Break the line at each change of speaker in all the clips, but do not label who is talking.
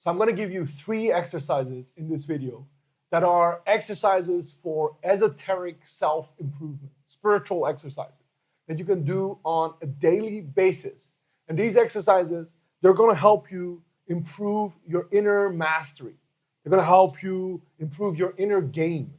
So I'm going to give you 3 exercises in this video that are exercises for esoteric self-improvement, spiritual exercises that you can do on a daily basis. And these exercises, they're going to help you improve your inner mastery. They're going to help you improve your inner game.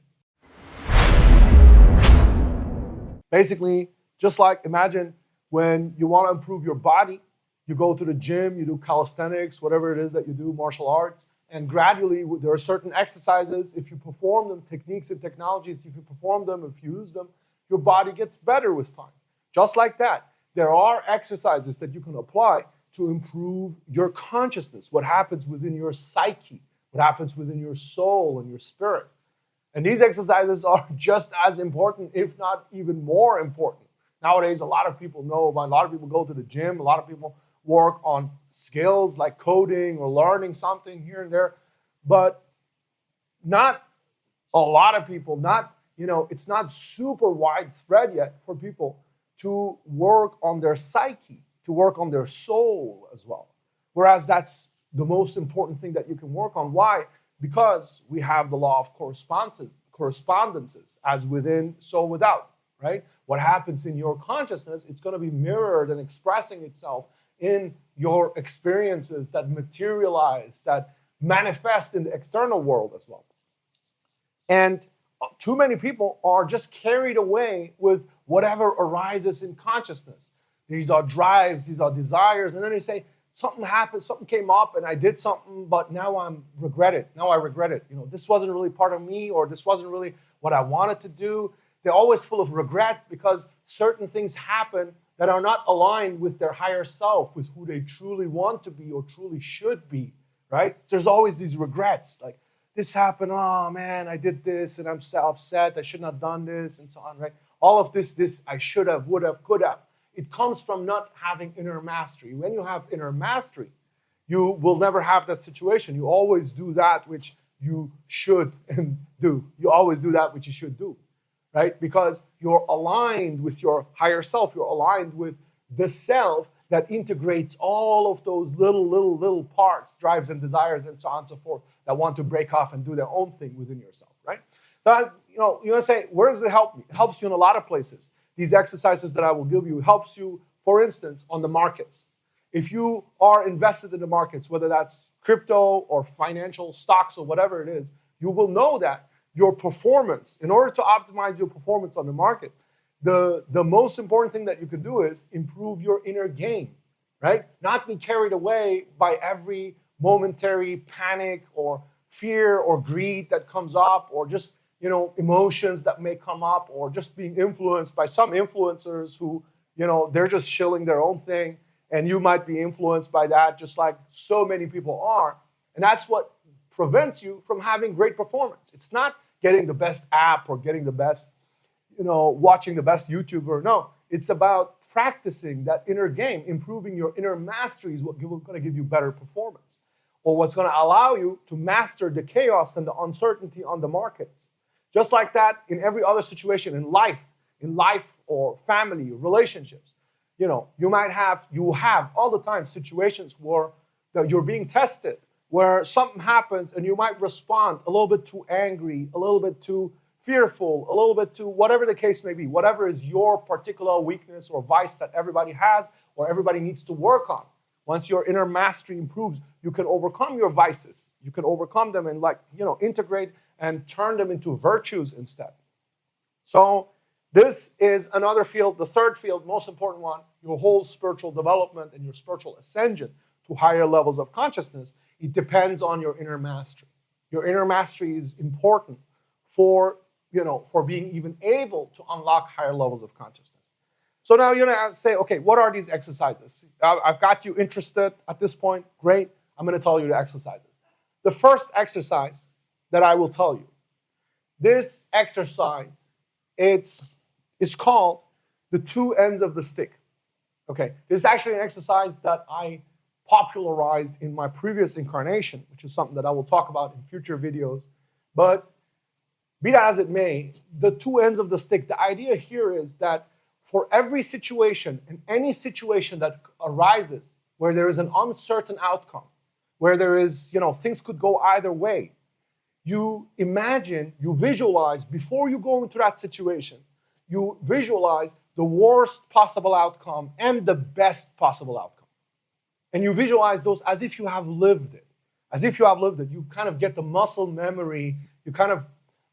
Basically, just like imagine when you want to improve your body, you go to the gym, you do calisthenics, whatever it is that you do, martial arts, and gradually there are certain exercises, if you perform them, techniques and technologies, if you perform them, if you use them, your body gets better with time. Just like that, there are exercises that you can apply to improve your consciousness, what happens within your psyche, what happens within your soul and your spirit. And these exercises are just as important, if not even more important. Nowadays, a lot of people know about, a lot of people go to the gym, a lot of people work on skills like coding or learning something here and there, but not a lot of people, it's not super widespread yet for people to work on their psyche, to work on their soul as well. Whereas that's the most important thing that you can work on. Why? Because we have the law of correspondences, as within, so without, right? What happens in your consciousness, it's going to be mirrored and expressing itself in your experiences that materialize, that manifest in the external world as well. And too many people are just carried away with whatever arises in consciousness. These are drives, these are desires, and then they say, something happened, something came up, and I did something, but now I regret it. This wasn't really part of me, or this wasn't really what I wanted to do. They're always full of regret because certain things happen that are not aligned with their higher self, with who they truly want to be or truly should be, right? So there's always these regrets, like, this happened, oh man, I did this, and I'm so upset, I shouldn't have done this, and so on, right? All of this I should have, would have, could have. It comes from not having inner mastery. When you have inner mastery, you will never have that situation. You always do that which you should do. You always do that which you should do, right? Because you're aligned with your higher self. You're aligned with the self that integrates all of those little parts, drives and desires, and so on and so forth, that want to break off and do their own thing within yourself, right? So, you want to say, where does it help me? It helps you in a lot of places. These exercises that I will give you helps you, for instance, on the markets. If you are invested in the markets, whether that's crypto or financial stocks or whatever it is, you will know that your performance, in order to optimize your performance on the market, the most important thing that you can do is improve your inner game, right? Not be carried away by every momentary panic or fear or greed that comes up, or just emotions that may come up, or just being influenced by some influencers who, they're just shilling their own thing, and you might be influenced by that, just like so many people are. And that's what prevents you from having great performance. It's not getting the best app or getting the best, watching the best YouTuber. No, it's about practicing that inner game. Improving your inner mastery is what's going to give you better performance, or what's going to allow you to master the chaos and the uncertainty on the markets. Just like that, in every other situation in life or family, relationships, you have all the time situations where you're being tested, where something happens and you might respond a little bit too angry, a little bit too fearful, a little bit too, whatever the case may be, whatever is your particular weakness or vice that everybody has or everybody needs to work on. Once your inner mastery improves, you can overcome your vices. You can overcome them and integrate and turn them into virtues instead. So this is another field, the third field, most important one, your whole spiritual development and your spiritual ascension to higher levels of consciousness. It depends on your inner mastery. Your inner mastery is important for being even able to unlock higher levels of consciousness. So now you're going to say, okay, what are these exercises? I've got you interested at this point. Great. I'm going to tell you the exercises. The first exercise that I will tell you, this exercise, it's called the 2 ends of the stick. Okay, this is actually an exercise that I popularized in my previous incarnation, which is something that I will talk about in future videos. But be that as it may, the 2 ends of the stick, the idea here is that for every situation and any situation that arises where there is an uncertain outcome, where there is, things could go either way. You imagine, you visualize, before you go into that situation, you visualize the worst possible outcome and the best possible outcome. And you visualize those as if you have lived it. As if you have lived it. You kind of get the muscle memory. You kind of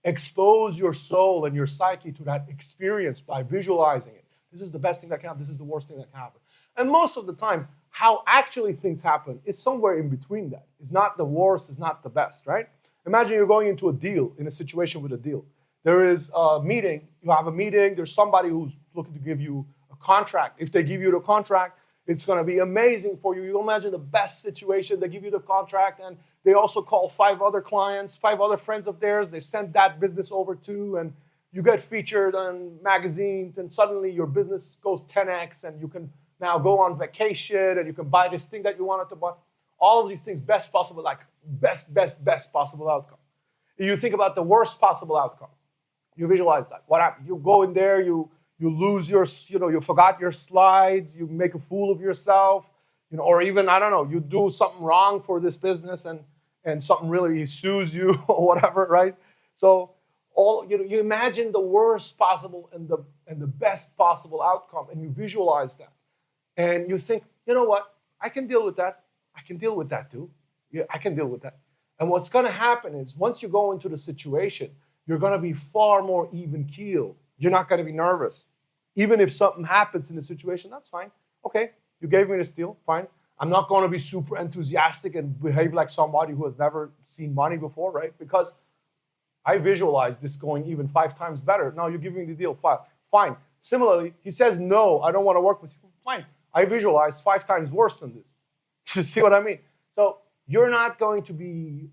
expose your soul and your psyche to that experience by visualizing it. This is the best thing that can happen. This is the worst thing that can happen. And most of the times, how actually things happen is somewhere in between that. It's not the worst, it's not the best, right? Imagine you're going into a deal, in a situation with a deal. There is a meeting, you have a meeting, there's somebody who's looking to give you a contract. If they give you the contract, it's going to be amazing for you. You imagine the best situation. They give you the contract, and they also call 5 other clients, 5 other friends of theirs. They send that business over too, and you get featured on magazines, and suddenly your business goes 10x, and you can now go on vacation, and you can buy this thing that you wanted to buy. All of these things, best possible, like best possible outcome. You think about the worst possible outcome. You visualize that. What happened? You go in there, you lose your, you forgot your slides, you make a fool of yourself, or even, I don't know, you do something wrong for this business and something really, he sues you or whatever, right? So you imagine the worst possible and the best possible outcome, and you visualize that. And you think, you know what? I can deal with that. I can deal with that too. Yeah, I can deal with that. And what's going to happen is once you go into the situation, you're going to be far more even-keeled. You're not going to be nervous. Even if something happens in the situation, that's fine. Okay, you gave me this deal, fine. I'm not going to be super enthusiastic and behave like somebody who has never seen money before, right? Because I visualize this going even 5 times better. Now you're giving me the deal, fine. Similarly, he says, no, I don't want to work with you. Fine. I visualize 5 times worse than this. You see what I mean? So you're not going to be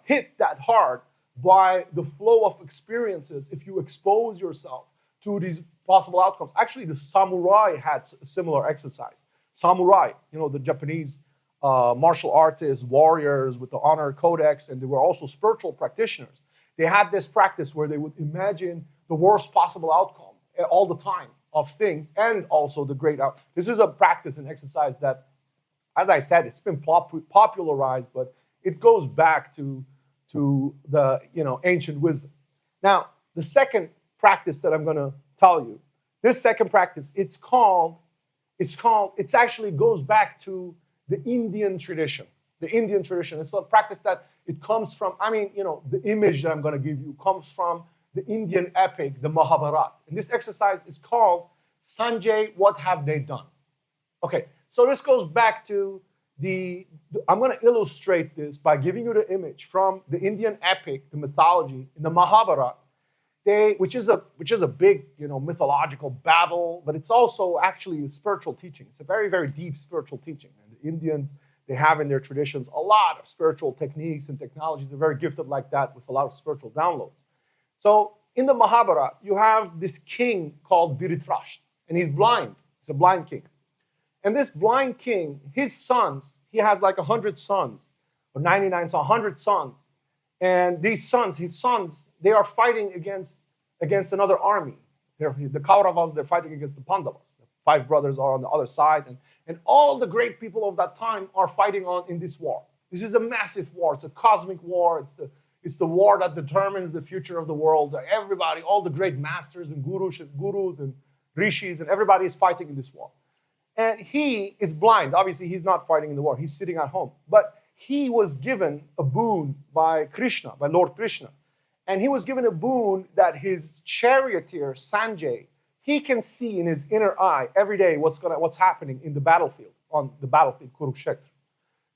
hit that hard by the flow of experiences if you expose yourself to these possible outcomes. Actually, the samurai had a similar exercise. Samurai, the Japanese martial artists, warriors with the honor codex, and they were also spiritual practitioners. They had this practice where they would imagine the worst possible outcome all the time of things, and also the great outcome. This is a practice and exercise that, as I said, it's been popularized, but it goes back to the ancient wisdom. Now, the second practice that I'm going to tell you, this second practice, it actually goes back to the Indian tradition. The Indian tradition. It's a practice that it comes from, the image that I'm going to give you comes from the Indian epic, the Mahabharata. And this exercise is called Sanjay, what have they done? Okay, so this goes back to I'm going to illustrate this by giving you the image from the Indian epic, the mythology, in the Mahabharata, which is a big, mythological battle, but it's also actually a spiritual teaching. It's a very, very deep spiritual teaching. And the Indians, they have in their traditions a lot of spiritual techniques and technologies. They're very gifted like that with a lot of spiritual downloads. So in the Mahabharata, you have this king called Dhritarashtra, and he's blind. He's a blind king. And this blind king, his sons, he has like 100 sons, or 99 sons, 100 sons. And these sons, his sons, they are fighting against another army. The Kauravas, they're fighting against the Pandavas. The 5 brothers are on the other side. And all the great people of that time are fighting in this war. This is a massive war. It's a cosmic war. It's the war that determines the future of the world. Everybody, all the great masters and gurus and rishis, and everybody is fighting in this war. And he is blind. Obviously, he's not fighting in the war. He's sitting at home. But he was given a boon by Krishna, by Lord Krishna. And he was given a boon that his charioteer, Sanjay, he can see in his inner eye every day what's happening in the battlefield, on the battlefield, Kurukshetra.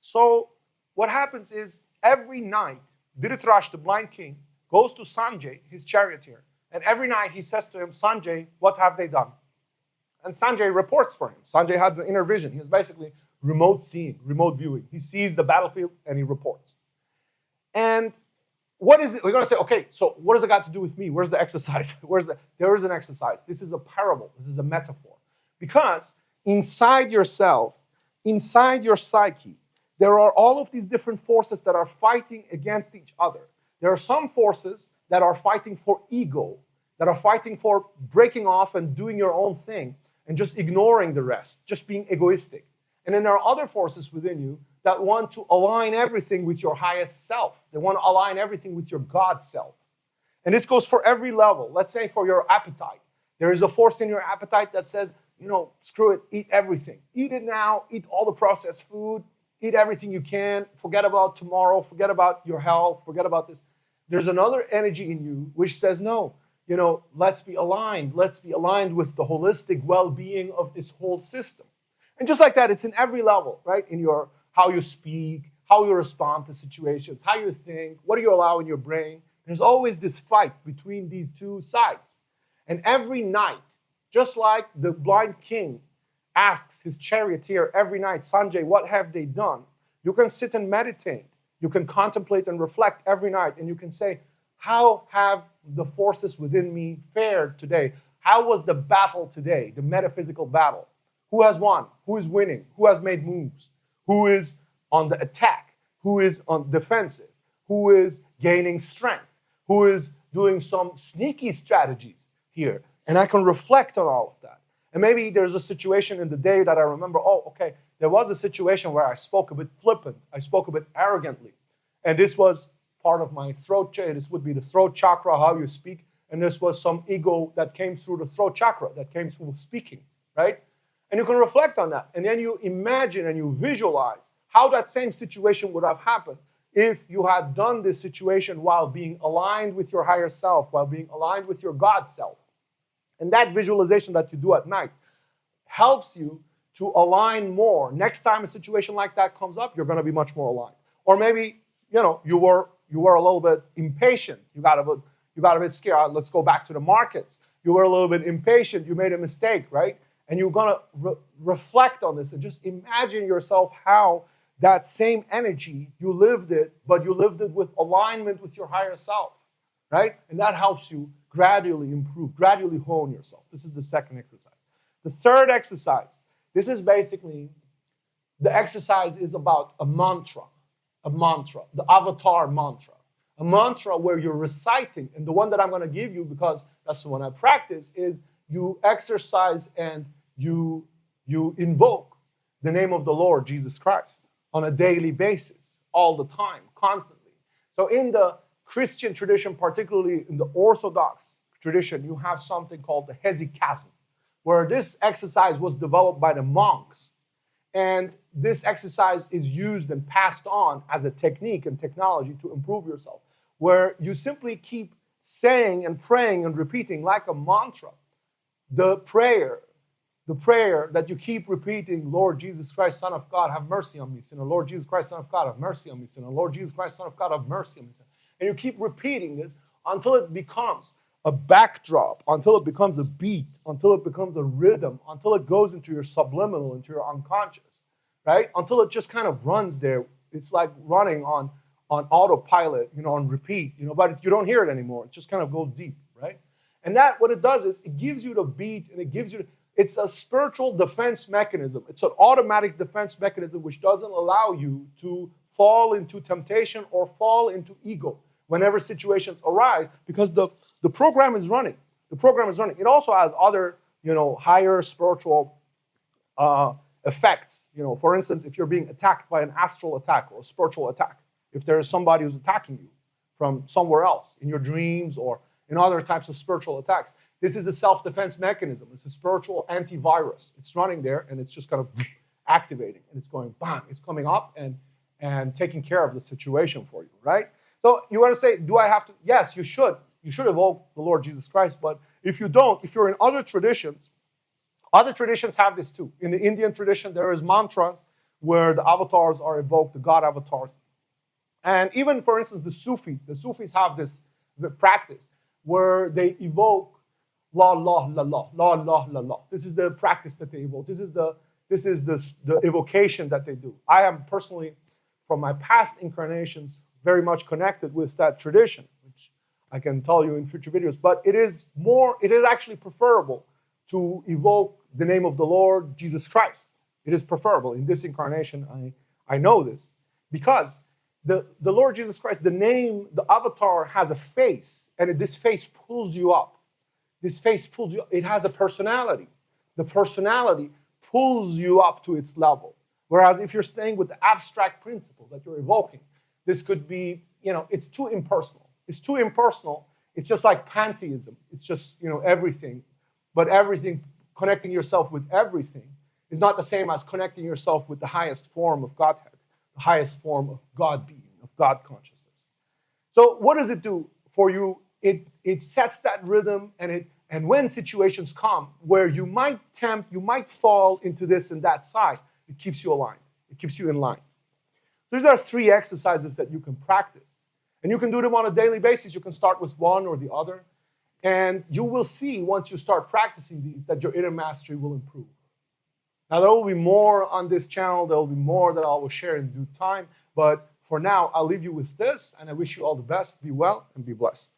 So what happens is every night, Dhritarashtra, the blind king, goes to Sanjay, his charioteer. And every night he says to him, Sanjay, what have they done? And Sanjay reports for him. Sanjay had the inner vision. He was basically remote seeing, remote viewing. He sees the battlefield and he reports. And what is it? We're going to say, okay, so what does it got to do with me? Where's the exercise? There is an exercise. This is a parable. This is a metaphor. Because inside yourself, inside your psyche, there are all of these different forces that are fighting against each other. There are some forces that are fighting for ego, that are fighting for breaking off and doing your own thing and just ignoring the rest, just being egoistic. And then there are other forces within you that want to align everything with your highest self. They want to align everything with your God self. And this goes for every level. Let's say for your appetite. There is a force in your appetite that says, screw it, eat everything. Eat it now, eat all the processed food, eat everything you can, forget about tomorrow, forget about your health, forget about this. There's another energy in you which says, no, let's be aligned. Let's be aligned with the holistic well-being of this whole system. And just like that, it's in every level, right? In your how you speak, how you respond to situations, how you think, what do you allow in your brain. There's always this fight between these two sides. And every night, just like the blind king asks his charioteer every night, Sanjay, what have they done? You can sit and meditate. You can contemplate and reflect every night. And you can say, how have the forces within me fared today? How was the battle today, the metaphysical battle? Who has won? Who is winning? Who has made moves? Who is on the attack? Who is on defensive? Who is gaining strength? Who is doing some sneaky strategies here? And I can reflect on all of that. And maybe there's a situation in the day that I remember, there was a situation where I spoke a bit flippant. I spoke a bit arrogantly. And this was part of my throat chakra. This would be the throat chakra, how you speak. And this was some ego that came through the throat chakra, that came through speaking, right? And you can reflect on that. And then you imagine and you visualize how that same situation would have happened if you had done this situation while being aligned with your higher self, while being aligned with your God self. And that visualization that you do at night helps you to align more. Next time a situation like that comes up, you're going to be much more aligned. Or maybe, you were a little bit impatient. You got a bit scared. Let's go back to the markets. You were a little bit impatient. You made a mistake, right? And you're going to reflect on this and just imagine yourself how that same energy, you lived it, but you lived it with alignment with your higher self, right? And that helps you gradually improve, gradually hone yourself. This is the second exercise. The third exercise, this is basically, the exercise is about a mantra, the avatar mantra. A mantra where you're reciting, and the one that I'm going to give you, because that's the one I practice, is you exercise and you invoke the name of the Lord Jesus Christ on a daily basis, all the time, constantly. So in the Christian tradition, particularly in the Orthodox tradition, you have something called the hesychasm, where this exercise was developed by the monks. And this exercise is used and passed on as a technique and technology to improve yourself, where you simply keep saying and praying and repeating like a mantra the prayer that you keep repeating, Lord Jesus Christ, Son of God, have mercy on me, sinner. Lord Jesus Christ, Son of God, have mercy on me, sinner. Lord Jesus Christ, Son of God, have mercy on me, sinner. And you keep repeating this until it becomes a backdrop, until it becomes a beat, until it becomes a rhythm, until it goes into your subliminal, into your unconscious, right? Until it just kind of runs there. It's like running on autopilot, on repeat, but you don't hear it anymore. It just kind of goes deep, right? And that, what it does is it gives you the beat and it gives you, it's a spiritual defense mechanism. It's an automatic defense mechanism which doesn't allow you to fall into temptation or fall into ego whenever situations arise, because the program is running. The program is running. It also has other, higher spiritual effects. For instance, if you're being attacked by an astral attack or a spiritual attack, if there is somebody who's attacking you from somewhere else in your dreams or in other types of spiritual attacks, this is a self-defense mechanism. It's a spiritual antivirus. It's running there and it's just kind of activating and it's going bang. It's coming up and taking care of the situation for you, right? So you want to say, do I have to? Yes, you should. You should evoke the Lord Jesus Christ. But if you don't, if you're in other traditions have this too. In the Indian tradition, there is mantras where the avatars are evoked, the God avatars. And even, for instance, the Sufis have this practice where they evoke la la la la la la la la. This is the practice that they evoke. This is the evocation that they do. I am personally, from my past incarnations, very much connected with that tradition, which I can tell you in future videos. But it is actually preferable to evoke the name of the Lord Jesus Christ. It is preferable in this incarnation. I know this because the Lord Jesus Christ, the name, the avatar has a face, and this face pulls you up. This face pulls you up. It has a personality. The personality pulls you up to its level. Whereas if you're staying with the abstract principle that you're evoking, this could be, it's too impersonal. It's too impersonal. It's just like pantheism. It's just, everything. But everything, connecting yourself with everything, is not the same as connecting yourself with the highest form of Godhead, the highest form of God being, of God consciousness. So what does it do for you? It sets that rhythm, and when situations come where you might fall into this and that side, it keeps you aligned. It keeps you in line. These are 3 exercises that you can practice. And you can do them on a daily basis. You can start with one or the other. And you will see, once you start practicing these, that your inner mastery will improve. Now, there will be more on this channel. There will be more that I will share in due time. But for now, I'll leave you with this, and I wish you all the best. Be well and be blessed.